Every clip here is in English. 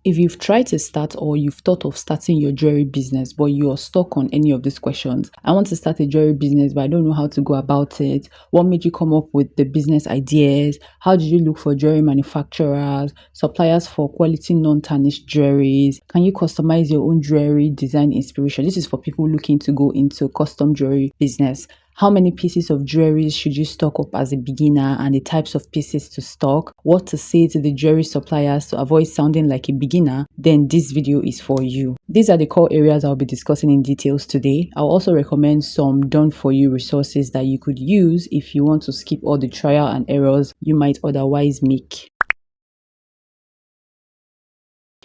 If you've tried to start or you've thought of starting your jewelry business, but you're stuck on any of these questions, I want to start a jewelry business, but I don't know how to go about it. What made you come up with the business ideas? How did you look for jewelry manufacturers, suppliers for quality non-tarnished jewelries? Can you customize your own jewelry design inspiration? This is for people looking to go into custom jewelry business. How many pieces of jewelry should you stock up as a beginner and the types of pieces to stock? What to say to the jewelry suppliers to avoid sounding like a beginner? Then this video is for you. These are the core areas I'll be discussing in details today. I'll also recommend some done-for-you resources that you could use if you want to skip all the trial and errors you might otherwise make.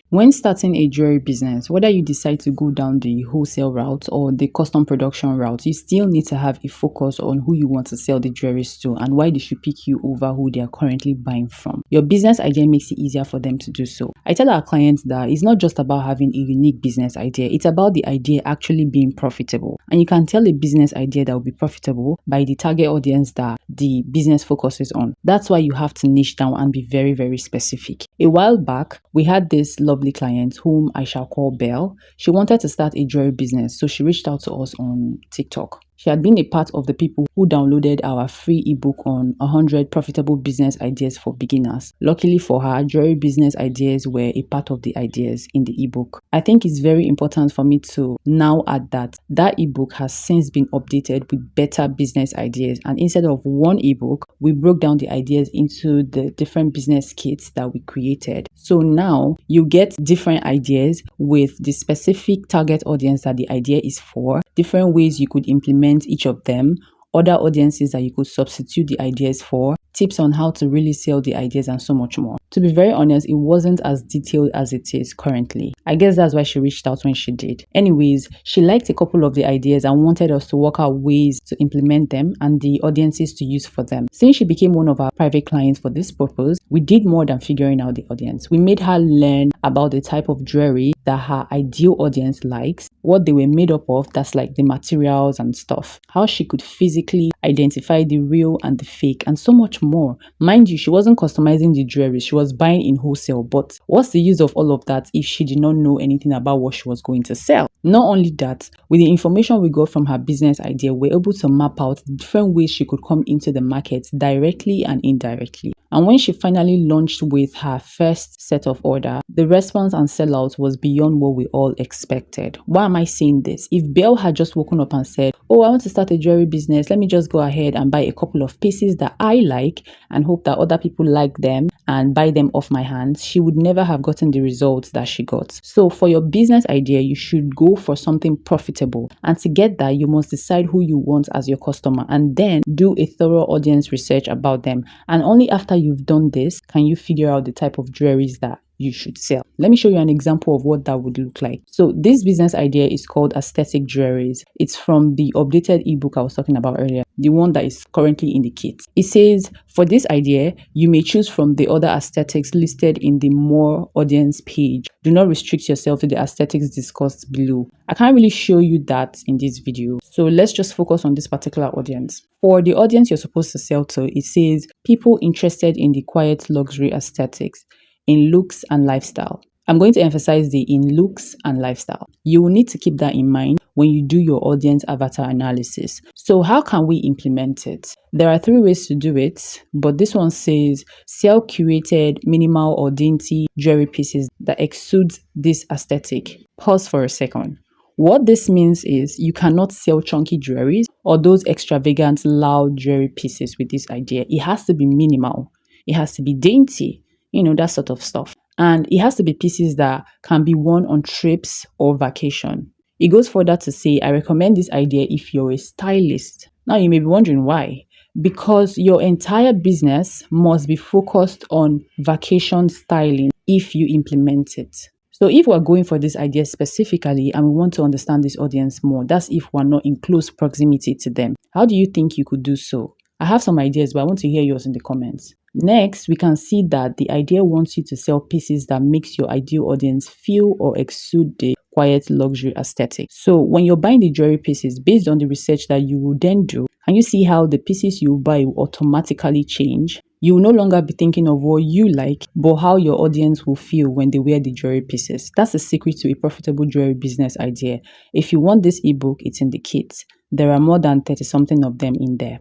When starting a jewelry business, whether you decide to go down the wholesale route or the custom production route, you still need to have a focus on who you want to sell the jewelries to and why they should pick you over who they are currently buying from. Your business idea makes it easier for them to do so. I tell our clients that it's not just about having a unique business idea, it's about the idea actually being profitable. And you can tell a business idea that will be profitable by the target audience that the business focuses on. That's why you have to niche down and be very, very specific. A while back, we had this lovely client whom I shall call Belle. She wanted to start a jewelry business, so she reached out to us on TikTok. She had been a part of the people who downloaded our free ebook on 100 profitable business ideas for beginners. Luckily for her, jewelry business ideas were a part of the ideas in the ebook. I think it's very important for me to now add that ebook has since been updated with better business ideas, and instead of one ebook, we broke down the ideas into the different business kits that we created. So now you get different ideas with the specific target audience that the idea is for, different ways you could implement each of them, other audiences that you could substitute the ideas for, tips on how to really sell the ideas, and so much more. To be very honest, it wasn't as detailed as it is currently. I guess that's why she reached out when she did. Anyways, she liked a couple of the ideas and wanted us to work out ways to implement them and the audiences to use for them. Since she became one of our private clients for this purpose, we did more than figuring out the audience. We made her learn about the type of jewelry that her ideal audience likes, what they were made up of, that's like the materials and stuff, how she could physically identify the real and the fake, and so much more. Mind you, she wasn't customizing the jewelry, she was buying in wholesale, but what's the use of all of that if she did not know anything about what she was going to sell? Not only that, with the information we got from her business idea, we're able to map out the different ways she could come into the market directly and indirectly. And when she finally launched with her first set of order, the response and sellout was beyond what we all expected. Why am I saying this? If Belle had just woken up and said, oh, I want to start a jewelry business, let me just go ahead and buy a couple of pieces that I like and hope that other people like them and buy them off my hands, she would never have gotten the results that she got. So for your business idea, you should go for something profitable. And to get that, you must decide who you want as your customer and then do a thorough audience research about them. And only after you've done this can you figure out the type of jewelries that you should sell. Let me show you an example of what that would look like. So this business idea is called Aesthetic Jewelries. It's from the updated ebook I was talking about earlier, the one that is currently in the kit. It says, for this idea, you may choose from the other aesthetics listed in the More Audience page. Do not restrict yourself to the aesthetics discussed below. I can't really show you that in this video, so let's just focus on this particular audience. For the audience you're supposed to sell to, it says people interested in the quiet luxury aesthetics, in looks and lifestyle. I'm going to emphasize the in looks and lifestyle. You will need to keep that in mind when you do your audience avatar analysis. So how can we implement it? There are 3 ways to do it, but this one says sell curated, minimal or dainty jewelry pieces that exude this aesthetic. Pause for a second. What this means is you cannot sell chunky jewelries or those extravagant, loud jewelry pieces with this idea. It has to be minimal. It has to be dainty. That sort of stuff. And it has to be pieces that can be worn on trips or vacation. It goes further to say, I recommend this idea if you're a stylist. Now you may be wondering why. Because your entire business must be focused on vacation styling if you implement it. So if we're going for this idea specifically and we want to understand this audience more, that's if we're not in close proximity to them. How do you think you could do so? I have some ideas, but I want to hear yours in the comments. Next, we can see that the idea wants you to sell pieces that makes your ideal audience feel or exude the quiet luxury aesthetic. So when you're buying the jewelry pieces, based on the research that you will then do, Can you see how the pieces you buy will automatically change? You will no longer be thinking of what you like, but how your audience will feel when they wear the jewelry pieces. That's the secret to a profitable jewelry business idea. If you want this ebook, it's in the kit. There are more than 30 something of them in there.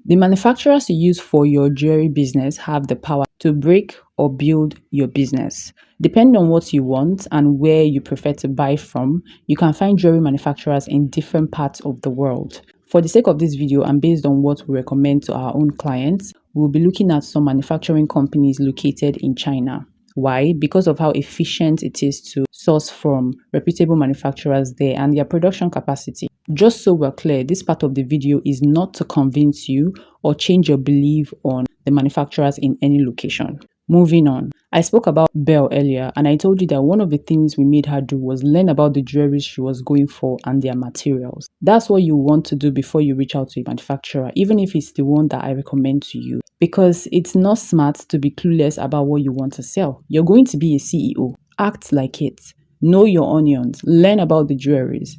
The manufacturers you use for your jewelry business have the power to break or build your business. Depending on what you want and where you prefer to buy from, you can find jewelry manufacturers in different parts of the world. For the sake of this video and based on what we recommend to our own clients, we'll be looking at some manufacturing companies located in China. Why? Because of how efficient it is to source from reputable manufacturers there and their production capacity. Just so we're clear, this part of the video is not to convince you or change your belief on the manufacturers in any location. Moving on. I spoke about Belle earlier and I told you that one of the things we made her do was learn about the jewelry she was going for and their materials. That's what you want to do before you reach out to a manufacturer, even if it's the one that I recommend to you. Because it's not smart to be clueless about what you want to sell. You're going to be a CEO. Act like it. Know your onions. Learn about the jewelries.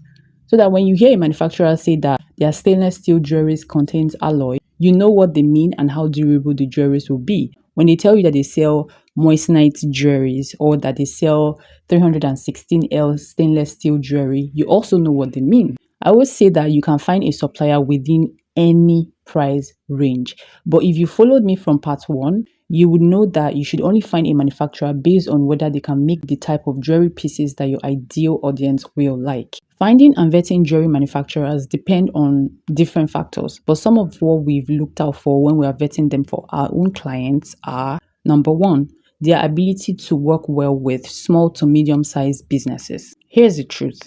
So that when you hear a manufacturer say that their stainless steel jewelries contains alloy, you know what they mean and how durable the jewelries will be. When they tell you that they sell moissanite jewelries or that they sell 316L stainless steel jewelry, you also know what they mean. I always say that you can find a supplier within any price range. But if you followed me from part 1, you would know that you should only find a manufacturer based on whether they can make the type of jewelry pieces that your ideal audience will like. Finding and vetting jewelry manufacturers depend on different factors, but some of what we've looked out for when we are vetting them for our own clients are: number 1, their ability to work well with small to medium-sized businesses. Here's the truth.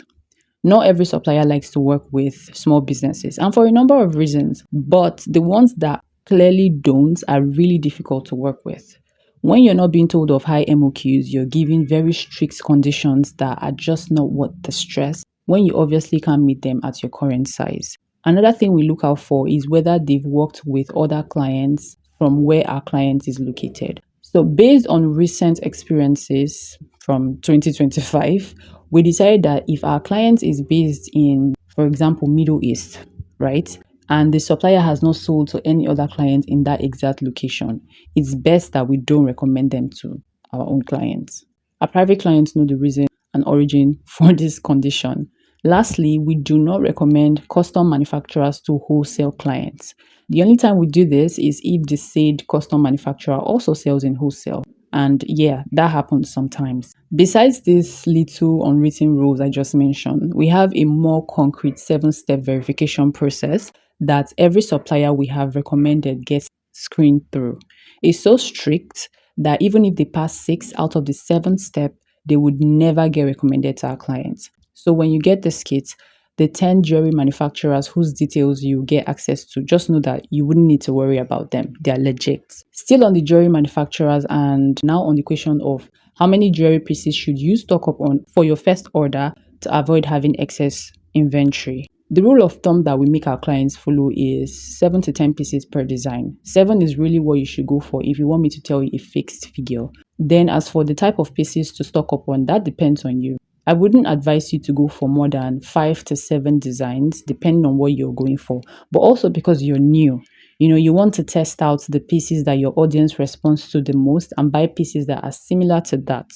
Not every supplier likes to work with small businesses, and for a number of reasons, but the ones that clearly don't are really difficult to work with. When you're not being told of high MOQs, you're given very strict conditions that are just not worth the stress when you obviously can't meet them at your current size. Another thing we look out for is whether they've worked with other clients from where our client is located. So based on recent experiences from 2025, we decided that if our client is based in, for example, Middle East, right? And the supplier has not sold to any other client in that exact location, it's best that we don't recommend them to our own clients. Our private clients know the reason and origin for this condition. Lastly, we do not recommend custom manufacturers to wholesale clients. The only time we do this is if the said custom manufacturer also sells in wholesale. And yeah, that happens sometimes. Besides these little unwritten rules I just mentioned, we have a more concrete 7-step verification process that every supplier we have recommended gets screened through. It's so strict that even if they pass 6 out of the 7 step, they would never get recommended to our clients. So when you get this kit, the 10 jewelry manufacturers whose details you get access to, just know that you wouldn't need to worry about them. They're legit. Still on the jewelry manufacturers, and now on the question of how many jewelry pieces should you stock up on for your first order to avoid having excess inventory. The rule of thumb that we make our clients follow is 7 to 10 pieces per design. 7 is really what you should go for if you want me to tell you a fixed figure. Then as for the type of pieces to stock up on, that depends on you. I wouldn't advise you to go for more than 5 to 7 designs, depending on what you're going for, but also because you're new. You want to test out the pieces that your audience responds to the most and buy pieces that are similar to that.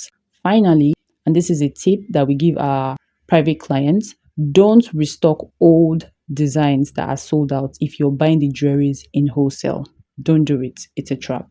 Finally, and this is a tip that we give our private clients, don't restock old designs that are sold out if you're buying the jewelries in wholesale. Don't do it. It's a trap.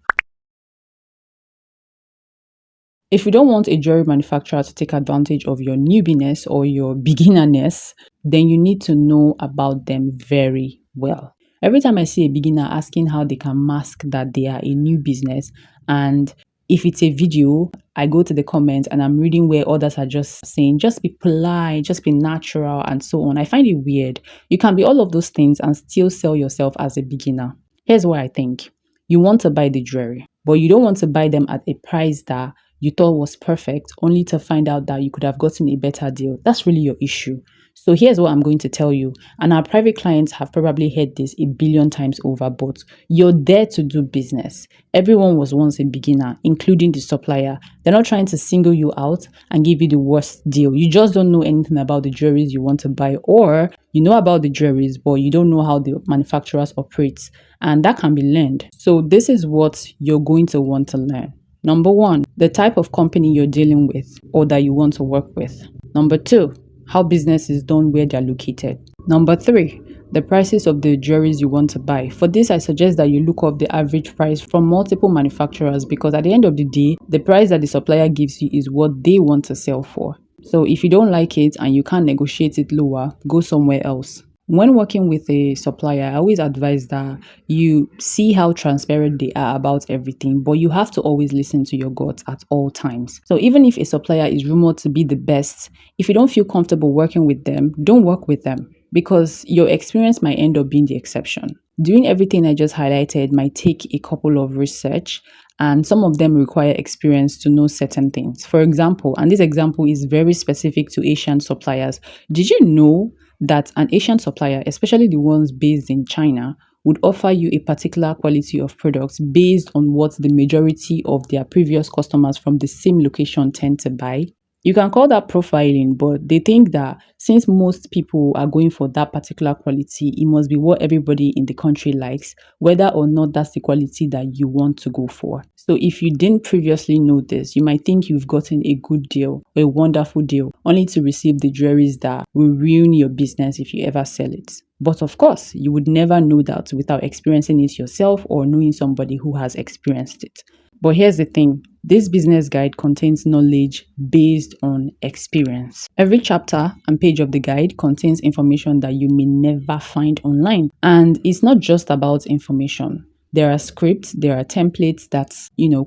If you don't want a jewelry manufacturer to take advantage of your newbiness or your beginnerness, then you need to know about them very well. Every time I see a beginner asking how they can mask that they are a new business, and if it's a video, I go to the comments and I'm reading where others are just saying, just be polite, just be natural, and so on. I find it weird. You can be all of those things and still sell yourself as a beginner. Here's what I think. You want to buy the jewelry, but you don't want to buy them at a price that you thought was perfect, only to find out that you could have gotten a better deal. That's really your issue. So here's what I'm going to tell you. And our private clients have probably heard this a billion times over, but you're there to do business. Everyone was once a beginner, including the supplier. They're not trying to single you out and give you the worst deal. You just don't know anything about the jewelries you want to buy, or you know about the jewelries, but you don't know how the manufacturers operate. And that can be learned. So this is what you're going to want to learn. Number one, the type of company you're dealing with or that you want to work with. Number two, how business is done where they're located. Number three, the prices of the jewelries you want to buy. For this, I suggest that you look up the average price from multiple manufacturers, because at the end of the day, the price that the supplier gives you is what they want to sell for. So if you don't like it and you can't negotiate it lower, go somewhere else. When working with a supplier, I always advise that you see how transparent they are about everything, but you have to always listen to your gut at all times. So even if a supplier is rumored to be the best, if you don't feel comfortable working with them, don't work with them, because your experience might end up being the exception. Doing everything I just highlighted might take a couple of research, and some of them require experience to know certain things. For example, and this example is very specific to Asian suppliers, did you know that an Asian supplier, especially the ones based in China, would offer you a particular quality of products based on what the majority of their previous customers from the same location tend to buy? You can call that profiling, but they think that since most people are going for that particular quality, it must be what everybody in the country likes, whether or not that's the quality that you want to go for. So if you didn't previously know this, you might think you've gotten a good deal or a wonderful deal, only to receive the jewelries that will ruin your business if you ever sell it. But of course, you would never know that without experiencing it yourself or knowing somebody who has experienced it. But here's the thing, this business guide contains knowledge based on experience. Every chapter and page of the guide contains information that you may never find online. And it's not just about information. There are scripts, there are templates that,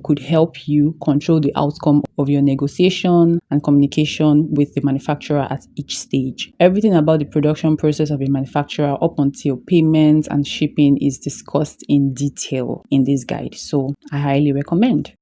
could help you control the outcome of your negotiation and communication with the manufacturer at each stage. Everything about the production process of a manufacturer up until payment and shipping is discussed in detail in this guide. So I highly recommend.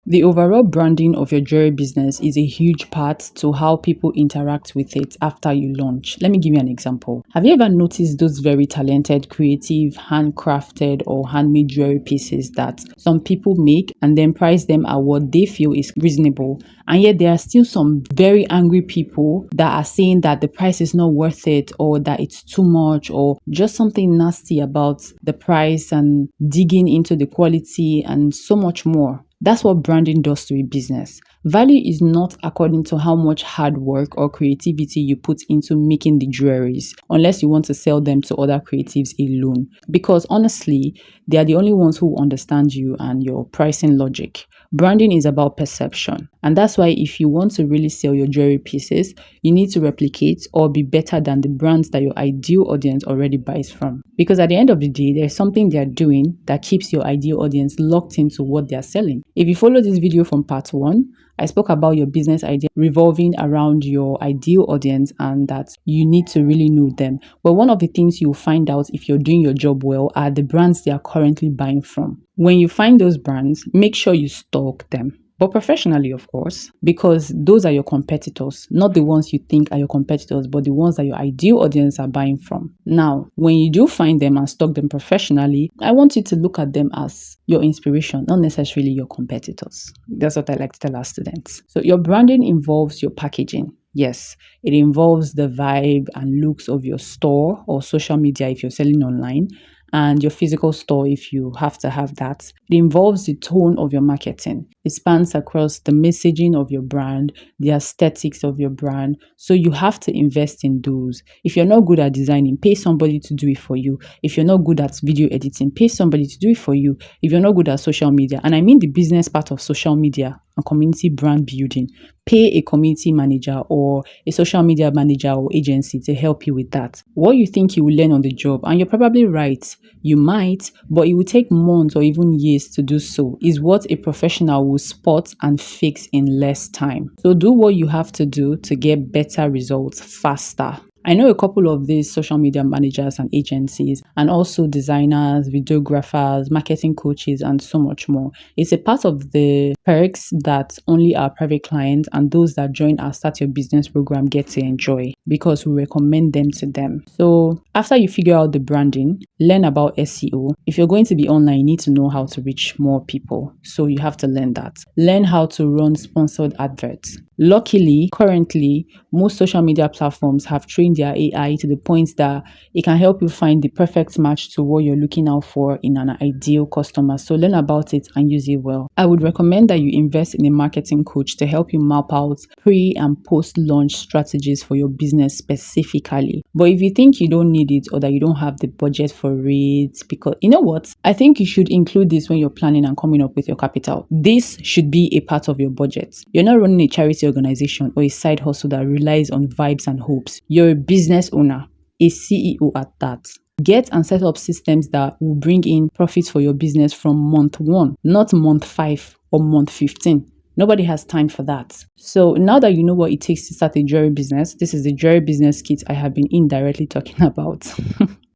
The overall branding of your jewelry business is a huge part to how people interact with it after you launch. Let me give you an example. Have you ever noticed those very talented, creative, handcrafted or handmade jewelry pieces that some people make and then price them at what they feel is reasonable? And yet there are still some very angry people that are saying that the price is not worth it, or that it's too much, or just something nasty about the price and digging into the quality and so much more. That's what branding does to a business. Value is not according to how much hard work or creativity you put into making the jewelries, unless you want to sell them to other creatives alone. Because honestly, they are the only ones who understand you and your pricing logic. Branding is about perception. And that's why if you want to really sell your jewelry pieces, you need to replicate or be better than the brands that your ideal audience already buys from. Because at the end of the day, there's something they're doing that keeps your ideal audience locked into what they're selling. If you follow this video from part 1, I spoke about your business idea revolving around your ideal audience and that you need to really know them. But one of the things you'll find out if you're doing your job well are the brands they are currently buying from. When you find those brands, make sure you stalk them. But professionally, of course, because those are your competitors, not the ones you think are your competitors, but the ones that your ideal audience are buying from. Now, when you do find them and stalk them professionally, I want you to look at them as your inspiration, not necessarily your competitors. That's what I like to tell our students. So your branding involves your packaging. Yes, it involves the vibe and looks of your store or social media if you're selling online, and your physical store if you have to have that. It involves the tone of your marketing. It spans across the messaging of your brand, the aesthetics of your brand. So you have to invest in those. If you're not good at designing, pay somebody to do it for you. If you're not good at video editing, pay somebody to do it for you. If you're not good at social media, and I mean the business part of social media and community brand building, pay a community manager or a social media manager or agency to help you with that. What you think you will learn on the job, and you're probably right, you might, but it will take months or even years to do so, is what a professional will spot and fix in less time. So do what you have to do to get better results faster. I know a couple of these social media managers and agencies, and also designers, videographers, marketing coaches, and so much more. It's a part of the perks that only our private clients and those that join our Start Your Business program get to enjoy because we recommend them to them. So, after you figure out the branding, learn about SEO. If you're going to be online, you need to know how to reach more people. So, you have to learn that. Learn how to run sponsored adverts. Luckily, currently, most social media platforms have trained their AI to the point that it can help you find the perfect match to what you're looking out for in an ideal customer. So learn about it and use it well. I would recommend that you invest in a marketing coach to help you map out pre and post launch strategies for your business specifically. But if you think you don't need it or that you don't have the budget for it, because you know what? I think you should include this when you're planning and coming up with your capital. This should be a part of your budget. You're not running a charity organization or a side hustle that relies on vibes and hopes. You're a business owner, a CEO at that. Get and set up systems that will bring in profits for your business from month 1, not month 5 or month 15. Nobody has time for that. So now that you know what it takes to start a jewelry business, this is the jewelry business kit I have been indirectly talking about.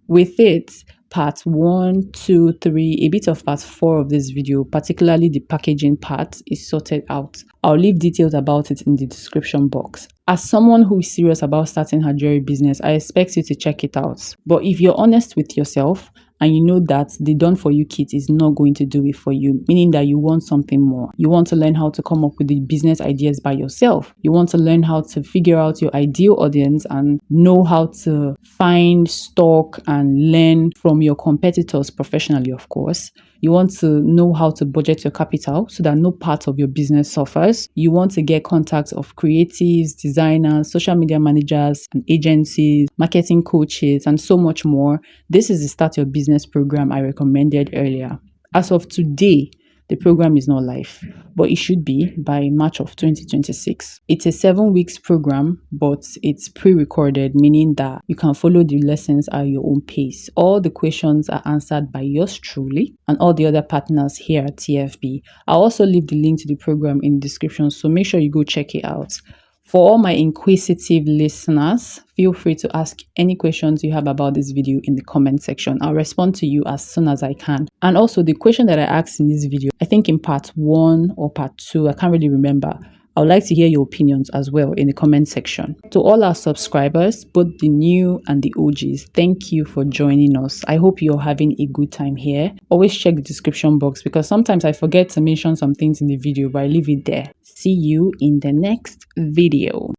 With it, part 1, 2, 3, a bit of part 4 of this video, particularly the packaging part, is sorted out. I'll leave details about it in the description box. As someone who is serious about starting her jewelry business, I expect you to check it out. But if you're honest with yourself and you know that the done for you kit is not going to do it for you, meaning that you want something more, you want to learn how to come up with the business ideas by yourself, you want to learn how to figure out your ideal audience and know how to find stock and learn from your competitors professionally, of course. You want to know how to budget your capital so that no part of your business suffers. You want to get contacts of creatives, designers, social media managers and agencies, marketing coaches, and so much more. This is the Start Your Business program I recommended earlier. As of today, the program is not live, but it should be by March of 2026. It's a 7 weeks program, but it's pre-recorded, meaning that you can follow the lessons at your own pace. All the questions are answered by yours truly and all the other partners here at TFB. I'll also leave the link to the program in the description, so make sure you go check it out. For all my inquisitive listeners, feel free to ask any questions you have about this video in the comment section. I'll respond to you as soon as I can. And also the question that I asked in this video, I think in part 1 or part 2, I can't really remember. I would like to hear your opinions as well in the comment section. To all our subscribers, both the new and the OGs, thank you for joining us. I hope you're having a good time here. Always check the description box because sometimes I forget to mention some things in the video, but I leave it there. See you in the next video.